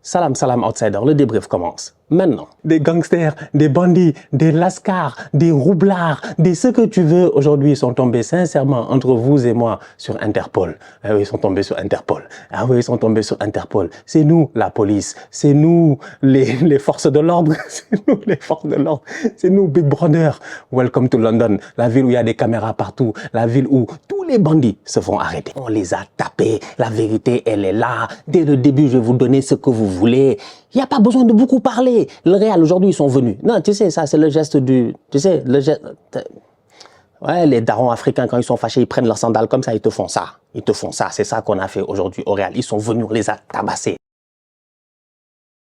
Salam, salam, outsider, le débrief commence. Maintenant, des gangsters, des bandits, des lascars, des roublards, des ce que tu veux, aujourd'hui, sont tombés sincèrement entre vous et moi sur Interpol. Ah oui, ils sont tombés sur Interpol. Ah oui, ils sont tombés sur Interpol. C'est nous, la police. C'est nous, les forces de l'ordre. C'est nous, les forces de l'ordre. C'est nous, Big Brother. Welcome to London, la ville où il y a des caméras partout, la ville où tous les bandits se font arrêter. On les a tapés. La vérité, elle est là. Dès le début, je vais vous donner ce que vous voulez. Il n'y a pas besoin de beaucoup parler. Le Real, aujourd'hui, ils sont venus. Non, tu sais, ça, c'est le geste du... Tu sais, le geste... Ouais, les darons africains, quand ils sont fâchés, ils prennent leurs sandales comme ça, ils te font ça. Ils te font ça. C'est ça qu'on a fait aujourd'hui au Real. Ils sont venus, on les a tabassés.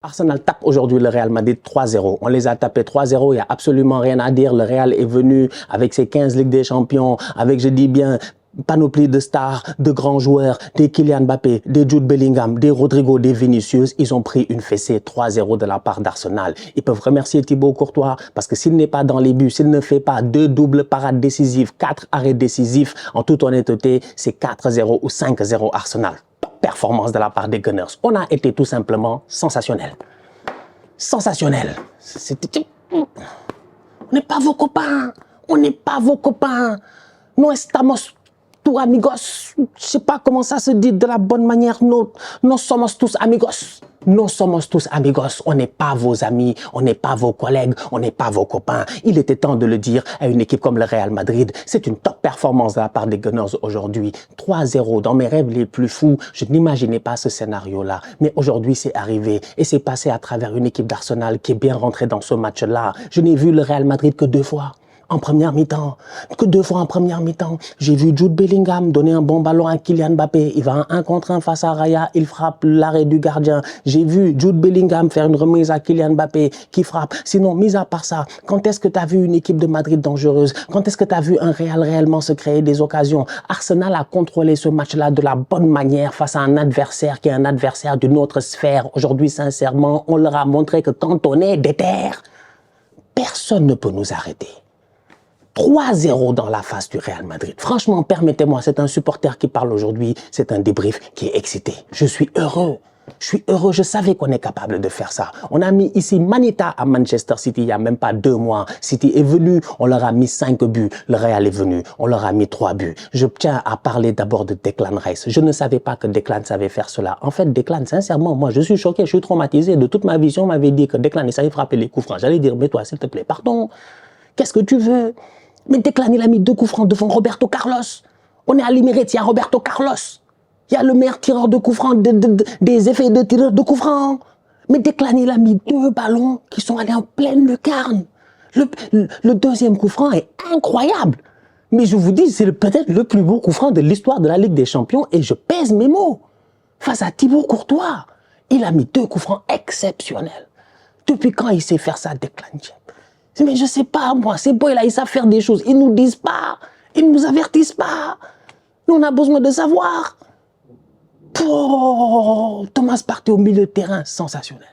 Arsenal tape aujourd'hui le Real Madrid 3-0. On les a tapés 3-0, il n'y a absolument rien à dire. Le Real est venu avec ses 15 Ligues des Champions, avec, je dis bien, panoplie de stars, de grands joueurs, des Kylian Mbappé, des Jude Bellingham, des Rodrigo, des Vinicius. Ils ont pris une fessée 3-0 de la part d'Arsenal. Ils peuvent remercier Thibaut Courtois parce que s'il n'est pas dans les buts, s'il ne fait pas 2 doubles parades décisives, 4 arrêts décisifs, en toute honnêteté, c'est 4-0 ou 5-0 Arsenal. Performance de la part des Gunners. On a été tout simplement sensationnel. Sensationnel. On n'est pas vos copains. On n'est pas vos copains. No estamos tu amigos. Je sais pas comment ça se dit de la bonne manière. No somos tous amigos. Nous sommes tous amigos. On n'est pas vos amis, on n'est pas vos collègues, on n'est pas vos copains. Il était temps de le dire à une équipe comme le Real Madrid. C'est une top performance de la part des Gunners aujourd'hui. 3-0 dans mes rêves les plus fous. Je n'imaginais pas ce scénario-là. Mais aujourd'hui, c'est arrivé. Et c'est passé à travers une équipe d'Arsenal qui est bien rentrée dans ce match-là. Je n'ai vu le Real Madrid que 2 fois. En première mi-temps, que 2 fois en première mi-temps. J'ai vu Jude Bellingham donner un bon ballon à Kylian Mbappé. Il va en 1 contre 1 face à Raya, il frappe l'arrêt du gardien. J'ai vu Jude Bellingham faire une remise à Kylian Mbappé qui frappe. Sinon, mis à part ça, quand est-ce que tu as vu une équipe de Madrid dangereuse? Quand est-ce que tu as vu un Real réellement se créer des occasions? Arsenal a contrôlé ce match-là de la bonne manière face à un adversaire qui est un adversaire d'une autre sphère. Aujourd'hui, sincèrement, on leur a montré que quand on est déter, personne ne peut nous arrêter. 3-0 dans la face du Real Madrid. Franchement, permettez-moi, c'est un supporter qui parle aujourd'hui, c'est un débrief qui est excité. Je suis heureux. Je suis heureux, je savais qu'on est capable de faire ça. On a mis ici Manita à Manchester City il n'y a même pas 2 mois. City est venu, on leur a mis 5 buts. Le Real est venu, on leur a mis 3 buts. Je tiens à parler d'abord de Declan Rice. Je ne savais pas que Declan savait faire cela. En fait, Declan, sincèrement, moi, je suis choqué, je suis traumatisé. De toute ma vision, on m'avait dit que Declan, il savait frapper les coups francs. J'allais dire, mais toi, s'il te plaît, pardon, qu'est-ce que tu veux? Mais Declan, il a mis 2 coups francs devant Roberto Carlos. On est à l'Emirates, il y a Roberto Carlos. Il y a le meilleur tireur de coups francs, des effets de tireur de coups francs. Mais Declan, il a mis 2 ballons qui sont allés en pleine lucarne. Le deuxième coup franc est incroyable. Mais je vous dis, c'est peut-être le plus beau coup franc de l'histoire de la Ligue des Champions et je pèse mes mots. Face à Thibaut Courtois, il a mis 2 coups francs exceptionnels. Depuis quand il sait faire ça, Declan? Mais je sais pas, moi, ces boys-là, ils savent faire des choses. Ils nous disent pas. Ils nous avertissent pas. Nous, on a besoin de savoir. Oh, Thomas Partey au milieu de terrain, sensationnel.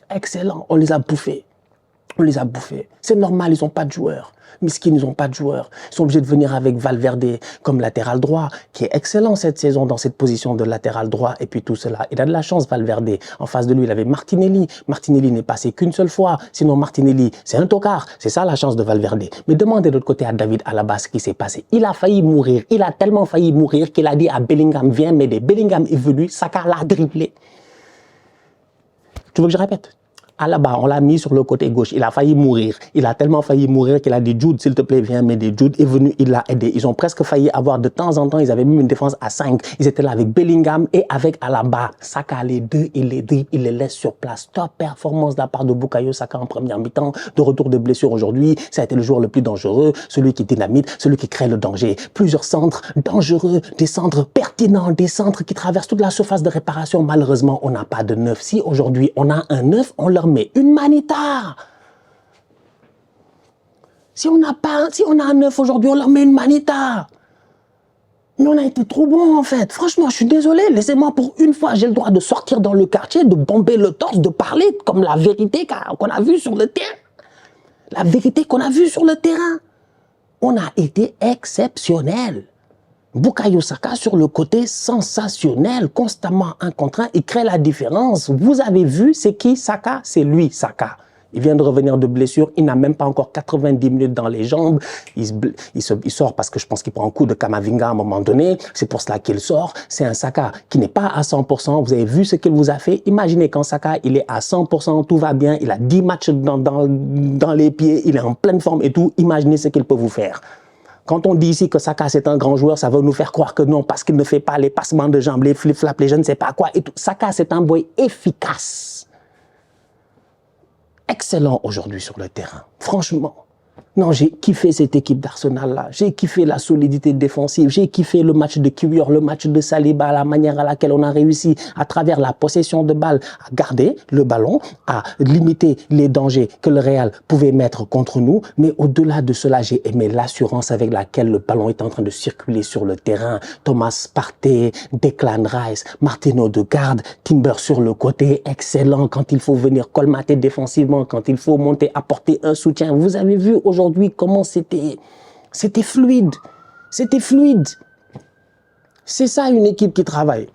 Excellent, on les a bouffés. On les a bouffés. C'est normal, ils n'ont pas de joueurs. Miskin, ils n'ont pas de joueurs. Ils sont obligés de venir avec Valverde comme latéral droit, qui est excellent cette saison dans cette position de latéral droit. Et puis tout cela. Il a de la chance, Valverde. En face de lui, il avait Martinelli. Martinelli n'est passé qu'une seule fois. Sinon, Martinelli, c'est un tocard. C'est ça la chance de Valverde. Mais demandez de l'autre côté à David Alaba ce qui s'est passé. Il a failli mourir. Il a tellement failli mourir qu'il a dit à Bellingham, viens m'aider. Bellingham est venu, Saka l'a dribblé. Tu veux que je répète? Alaba, on l'a mis sur le côté gauche. Il a failli mourir. Il a tellement failli mourir qu'il a dit, Jude, s'il te plaît, viens m'aider. Jude est venu, il l'a aidé. Ils ont presque failli avoir de temps en temps, ils avaient même une défense à 5. Ils étaient là avec Bellingham et avec Alaba. Saka, les deux, il les dribble, il les laisse sur place. Top performance de la part de Bukayo Saka en première mi-temps. De retour de blessure aujourd'hui, ça a été le joueur le plus dangereux, celui qui dynamite, celui qui crée le danger. Plusieurs centres dangereux, des centres pertinents, des centres qui traversent toute la surface de réparation. Malheureusement, on n'a pas de 9. Si aujourd'hui on a un 9, on leur met une manita. Si on a un 9 aujourd'hui, on leur met une manita. Mais on a été trop bon en fait. Franchement, je suis désolé. Laissez-moi pour une fois, j'ai le droit de sortir dans le quartier, de bomber le torse, de parler comme la vérité qu'on a vue sur le terrain. La vérité qu'on a vue sur le terrain. On a été exceptionnel. Bukayo Saka sur le côté, sensationnel, constamment un contre un, il crée la différence. Vous avez vu, c'est qui Saka? C'est lui, Saka. Il vient de revenir de blessure, il n'a même pas encore 90 minutes dans les jambes. Il sort parce que je pense qu'il prend un coup de Kamavinga à un moment donné. C'est pour cela qu'il sort. C'est un Saka qui n'est pas à 100%. Vous avez vu ce qu'il vous a fait. Imaginez quand Saka, il est à 100%, tout va bien. Il a 10 matchs dans les pieds, il est en pleine forme et tout. Imaginez ce qu'il peut vous faire. Quand on dit ici que Saka c'est un grand joueur, ça veut nous faire croire que non, parce qu'il ne fait pas les passements de jambes, les flip-flaps, les je ne sais pas quoi et tout. Saka c'est un boy efficace. Excellent aujourd'hui sur le terrain. Franchement. Non, j'ai kiffé cette équipe d'Arsenal-là. J'ai kiffé la solidité défensive. J'ai kiffé le match de Kiwior, le match de Saliba, la manière à laquelle on a réussi, à travers la possession de balle, à garder le ballon, à limiter les dangers que le Real pouvait mettre contre nous. Mais au-delà de cela, j'ai aimé l'assurance avec laquelle le ballon est en train de circuler sur le terrain. Thomas Partey, Declan Rice, Martin Odegaard, Timber sur le côté, excellent quand il faut venir colmater défensivement, quand il faut monter, apporter un soutien. Vous avez vu aujourd'hui comment c'était fluide. C'était fluide. C'est ça une équipe qui travaille.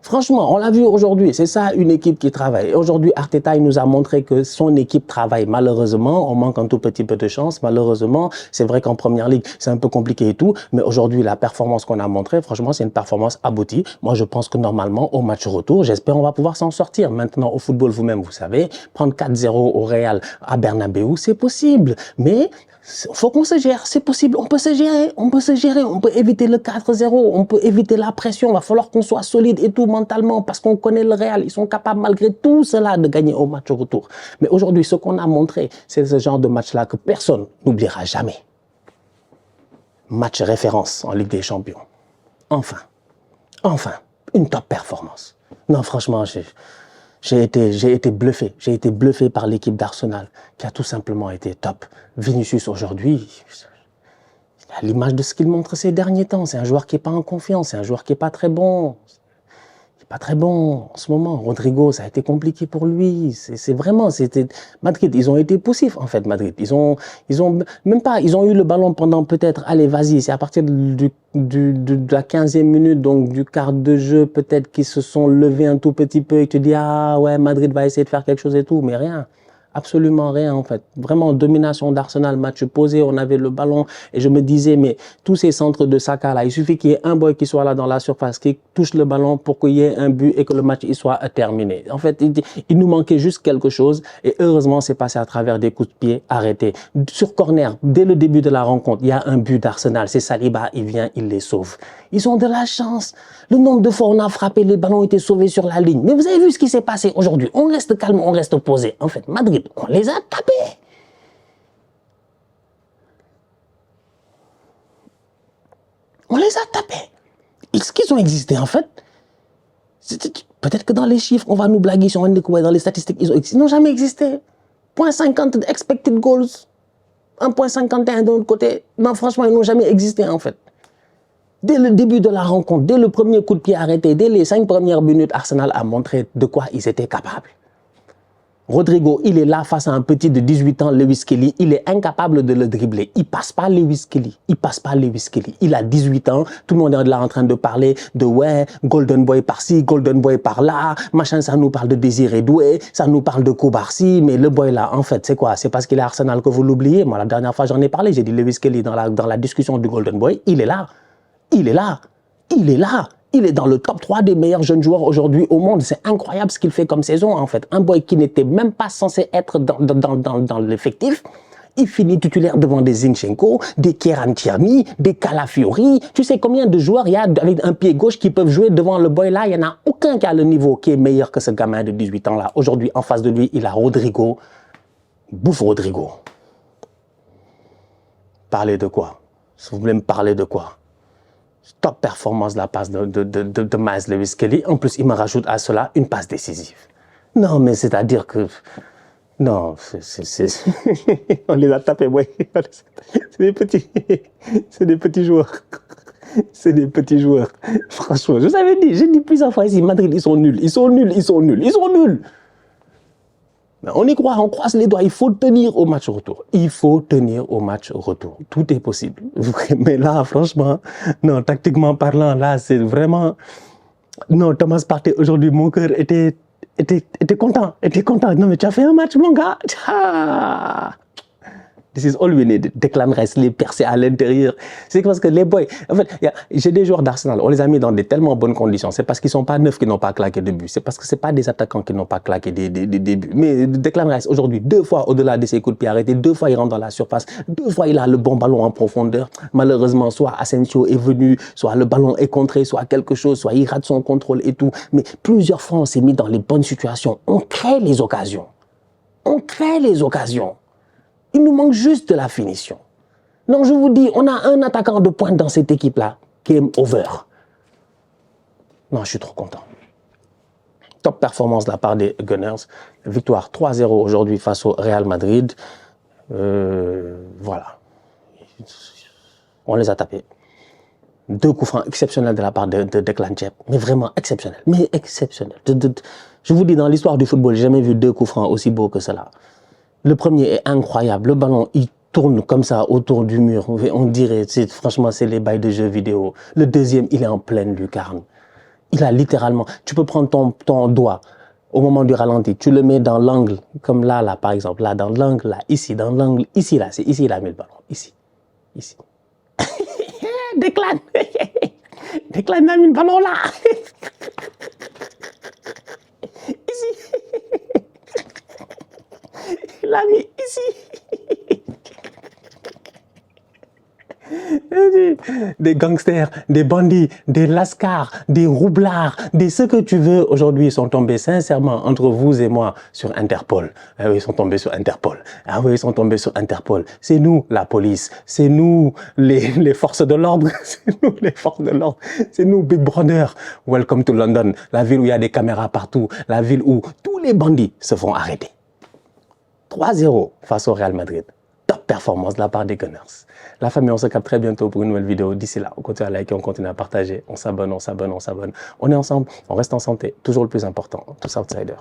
Franchement, on l'a vu aujourd'hui, c'est ça une équipe qui travaille. Aujourd'hui, Arteta, il nous a montré que son équipe travaille. Malheureusement, on manque un tout petit peu de chance. Malheureusement, c'est vrai qu'en première ligue, c'est un peu compliqué et tout. Mais aujourd'hui, la performance qu'on a montrée, franchement, c'est une performance aboutie. Moi, je pense que normalement, au match retour, j'espère on va pouvoir s'en sortir. Maintenant, au football, vous-même, vous savez, prendre 4-0 au Real à Bernabeu, c'est possible. Mais faut qu'on se gère, c'est possible, on peut se gérer, on peut éviter le 4-0, on peut éviter la pression, il va falloir qu'on soit solide et tout mentalement parce qu'on connaît le Real, ils sont capables malgré tout cela de gagner au match retour. Mais aujourd'hui, ce qu'on a montré, c'est ce genre de match-là que personne n'oubliera jamais. Match référence en Ligue des Champions. Enfin, une top performance. Non, franchement, j'ai été bluffé par l'équipe d'Arsenal qui a tout simplement été top. Vinicius aujourd'hui, à l'image de ce qu'il montre ces derniers temps, c'est un joueur qui n'est pas en confiance, c'est un joueur qui n'est pas très bon. Pas très bon en ce moment. Rodrigo, ça a été compliqué pour lui. C'était Madrid. Ils ont été poussifs en fait. Madrid. Ils ont eu le ballon pendant peut-être. Allez, vas-y. C'est à partir de la 15e minute, donc du quart de jeu, peut-être qu'ils se sont levés un tout petit peu et tu dis ah ouais, Madrid va essayer de faire quelque chose et tout, mais rien. Absolument rien en fait. Vraiment domination d'Arsenal, match posé, on avait le ballon et je me disais mais tous ces centres de Saka là, il suffit qu'il y ait un boy qui soit là dans la surface, qui touche le ballon pour qu'il y ait un but et que le match il soit terminé. En fait, il nous manquait juste quelque chose et heureusement c'est passé à travers des coups de pied arrêtés. Sur corner, dès le début de la rencontre, il y a un but d'Arsenal, c'est Saliba, il vient, il les sauve. Ils ont de la chance. Le nombre de fois on a frappé, les ballons étaient sauvés sur la ligne. Mais vous avez vu ce qui s'est passé aujourd'hui. On reste calme, on reste posé. En fait, Madrid, on les a tapés. On les a tapés. Est-ce qu'ils ont existé en fait? Peut-être que dans les chiffres, on va nous blaguer sur dans les statistiques, ils n'ont jamais existé. 0.50 expected goals. 1.51 de l'autre côté. Non, franchement, ils n'ont jamais existé en fait. Dès le début de la rencontre, dès le premier coup de pied arrêté, dès les 5 premières minutes, Arsenal a montré de quoi ils étaient capables. Rodrigo, il est là face à un petit de 18 ans, Lewis Kelly. Il est incapable de le dribbler. Il passe pas Lewis Kelly. Il a 18 ans. Tout le monde est là en train de parler de ouais, Golden Boy par-ci, Golden Boy par-là. Machin, ça nous parle de Désiré Doué, ça nous parle de Koubarsi. Mais le boy là, en fait, c'est quoi? C'est parce qu'il est Arsenal que vous l'oubliez. Moi, la dernière fois, j'en ai parlé. J'ai dit Lewis Kelly dans la discussion du Golden Boy. Il est là. Il est dans le top 3 des meilleurs jeunes joueurs aujourd'hui au monde. C'est incroyable ce qu'il fait comme saison, en fait. Un boy qui n'était même pas censé être dans l'effectif, il finit titulaire devant des Zinchenko, des Kieran Tierney, des Calafiori. Tu sais combien de joueurs il y a avec un pied gauche qui peuvent jouer devant le boy là? Il n'y en a aucun qui a le niveau qui est meilleur que ce gamin de 18 ans là. Aujourd'hui, en face de lui, il a Rodrigo. Bouffe Rodrigo. Parlez de quoi? Si vous voulez me parler de quoi? Top performance de la passe de Miles Lewis Kelly. En plus, il me rajoute à cela une passe décisive. Non, mais c'est-à-dire que... Non, on les a tapés, ouais. C'est des petits joueurs. C'est des petits joueurs. Franchement, je vous avais dit, j'ai dit plusieurs fois ici, Madrid, ils sont nuls. Mais on y croit, on croise les doigts. Il faut tenir au match retour. Il faut tenir au match retour. Tout est possible. Mais là, franchement, non, tactiquement parlant, là, c'est vraiment... Non, Thomas Partey, aujourd'hui, mon cœur était content. Était content. Non, mais tu as fait un match, mon gars. Ah. This is all we need. Declan Rice, les percés à l'intérieur. C'est parce que les boys... En fait, j'ai des joueurs d'Arsenal, on les a mis dans de tellement bonnes conditions. C'est parce qu'ils ne sont pas neufs qu'ils n'ont pas claqué de but. C'est parce que ce n'est pas des attaquants qui n'ont pas claqué des buts. Mais Declan Rice, aujourd'hui, 2 fois au-delà de ses coups de pied arrêtés, 2 fois il rentre dans la surface, 2 fois il a le bon ballon en profondeur. Malheureusement, soit Asensio est venu, soit le ballon est contré, soit quelque chose, soit il rate son contrôle et tout. Mais plusieurs fois, on s'est mis dans les bonnes situations. On crée les occasions. On crée les occasions. Il nous manque juste de la finition. Non, je vous dis, on a un attaquant de pointe dans cette équipe-là, game over. Non, je suis trop content. Top performance de la part des Gunners. Victoire 3-0 aujourd'hui face au Real Madrid. Voilà. On les a tapés. 2 coups francs exceptionnels de la part de Declan Rice. Mais vraiment exceptionnels. Mais exceptionnels. Je vous dis, dans l'histoire du football, j'ai jamais vu 2 coups francs aussi beaux que cela. Le premier est incroyable. Le ballon, il tourne comme ça autour du mur. On dirait, franchement, c'est les bails de jeux vidéo. Le deuxième, il est en pleine lucarne. Il a littéralement... Tu peux prendre ton doigt au moment du ralenti. Tu le mets dans l'angle, comme là, par exemple. Là, dans l'angle, là, ici, dans l'angle. Ici, là. C'est ici, il a mis le ballon. Ici. Ici. Declan. Declan a mis le ballon là. Ici. Il l'a mis ici. Des gangsters, des bandits, des lascars, des roublards, des ce que tu veux aujourd'hui sont tombés sincèrement entre vous et moi sur Interpol. Ah oui, ils sont tombés sur Interpol. Ah oui, ils sont tombés sur Interpol. C'est nous la police, c'est nous les forces de l'ordre, c'est nous les forces de l'ordre, c'est nous Big Brother. Welcome to London, la ville où il y a des caméras partout, la ville où tous les bandits se font arrêter. 3-0 face au Real Madrid. Top performance de la part des Gunners. La famille, on se capte très bientôt pour une nouvelle vidéo. D'ici là, on continue à liker, on continue à partager. On s'abonne, on s'abonne, on s'abonne. On est ensemble, on reste en santé. Toujours le plus important, tous outsiders.